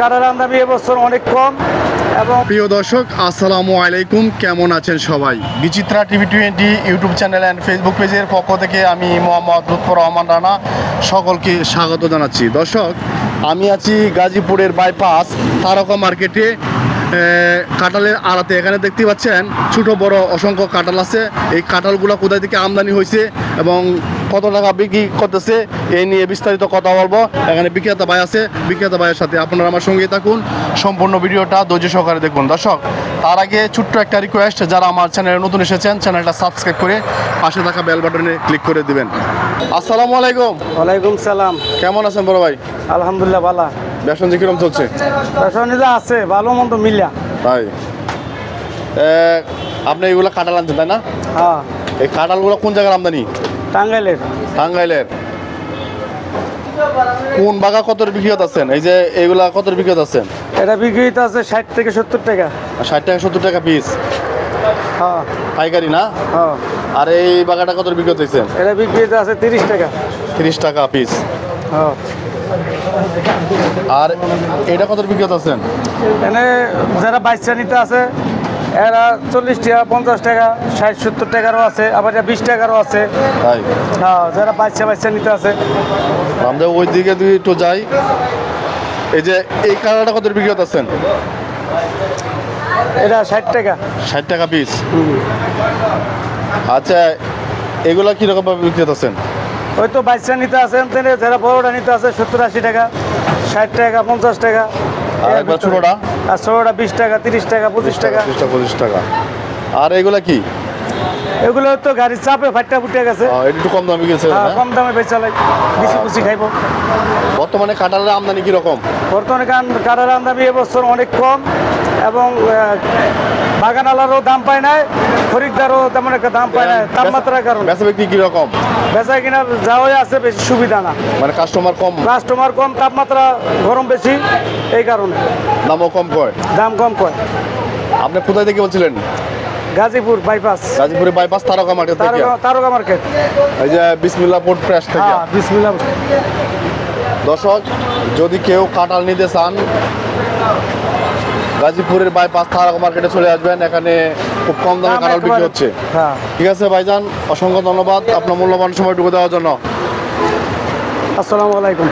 কাটার আমদানি এবছর অনেক কম। এবং প্রিয় দর্শক, আসসালামু আলাইকুম, কেমন আছেন সবাই? Bichitra TV 20 YouTube channel and Facebook পেজের পক্ষ থেকে আমি মোহাম্মদ লুৎফর রহমান রানা সকলকে স্বাগত জানাচ্ছি। দর্শক, আমি আছি গাজীপুরের বাইপাস তারকা মার্কেটে, কাঁঠালের আড়াতে। এখানে দেখতে পাচ্ছেন ছোট বড় অসংখ্য কাঁঠাল আছে। এই কাঁঠালগুলো কোথায় থেকে আমদানি হয়েছে এবং কত টাকা বিক্রি করতেছে এই নিয়ে বিস্তারিত কথা বলবো। এখানে বিক্রেতা ভাই আছে, বিক্রেতা ভাইয়ের সাথে আপনারা আমার সঙ্গেই থাকুন, সম্পূর্ণ ভিডিওটা ধৈর্য সহকারে দেখুন। দর্শক, তার আগে ছোট্ট একটা রিকোয়েস্ট, যারা আমার চ্যানেলে নতুন এসেছেন চ্যানেলটা সাবস্ক্রাইব করে পাশে থাকা বেল বাটনে ক্লিক করে দিবেন। আসসালামু আলাইকুম। ওয়ালাইকুম সালাম। কেমন আছেন বড় ভাই? আলহামদুলিল্লাহ ভালো। ব্যবসা কিরকম চলছে? ব্যবসা আছে ভালো মন্দ মিলিয়া। তাই আপনি এইগুলো কাঁঠাল আনছেন তাই না? হ্যাঁ। এই কাঁঠালগুলো কোন জায়গার আমদানি? টাঙ্গাইলের। টাঙ্গাইলের। কোন বাগা কত বিক্রি আছেন? এই যে এইগুলা কত বিক্রি আছেন? এটা বিক্রি আছে 60 থেকে 70 টাকা। 60 টাকা 70 টাকা পিস? হ্যাঁ। পাইকারি না? হ্যাঁ। আর এই বাগাটা কত বিক্রি হতেছেন? এটা বিক্রি আছে 30 টাকা। 30 টাকা পিস। হ্যাঁ। আর এটা কত বিক্রি আছেন? এখানে যারা বাচ্চা নিতে আছে এরা 40 টাকা 50 টাকা 60 70 টাকারও আছে, আবার 20 টাকারও আছে। তাই? হ্যাঁ, যারা বাচ্চা নিতে আছে। আমরা ওই দিকে দুই একটু যাই। এই যে এই কালারটা কত বিক্রি আছেন? এটা 60 টাকা। 60 টাকা পিস। আচ্ছা, এগুলা কীরকম ভাবে বিক্রি আছেন? ওই তো বাচ্চা নিতে আছেন, যারা বড়টা নিতে আছে 70-80 টাকা, 60 টাকা 50 টাকা। আর একবার ছোটটা? আর ছোটটা 20 টাকা 30 টাকা 25 টাকা। 25 টাকা। আর এগুলা কি? এগুলো তো গাড়ির চাপে ফাটটা ফুটে গেছে। এটা একটু কম দামে গেছে। কম দামে বেচা লাগে, বেশি খুশি খাইব। বর্তমানে কাঁঠালের আমদানি কিরকম? বর্তমানে কাটার আমদানি এবছর অনেক কম এবং বাগানালারও দাম পায় না, খরিদ্দারও তেমন একটা দাম পায় না তাপমাত্রার কারণে। বেচা বিক্রি কিরকম? বেচা কিনার যাওয়াই আছে, বেশি সুবিধা না, মানে কাস্টমার কম? কাস্টমার কম, তাপমাত্রা গরম বেশি, এই কারণে দামও কম কয়? দাম কম কয়। আপনি কোথায় থেকে বলছিলেন? গাজীপুর বাইপাস। গাজীপুরে বাইপাস তারকা মার্কেট থেকে? তারকা মার্কেট। এই যে বিসমিল্লাহ পোর্ট প্রেস থেকে? হ্যাঁ, বিসমিল্লাহ। দর্শক, যদি কেউ কাঁঠাল নিতে চান গাজীপুরের বাইপাস তারকা মার্কেটে চলে আসবেন। এখানে খুব কম দামে কাঁঠাল বিক্রি হচ্ছে। হ্যাঁ। ঠিক আছে ভাইজান, অসংখ্য ধন্যবাদ আপনার মূল্যবান সময়টুকু দেওয়ার জন্য। আসসালামু আলাইকুম।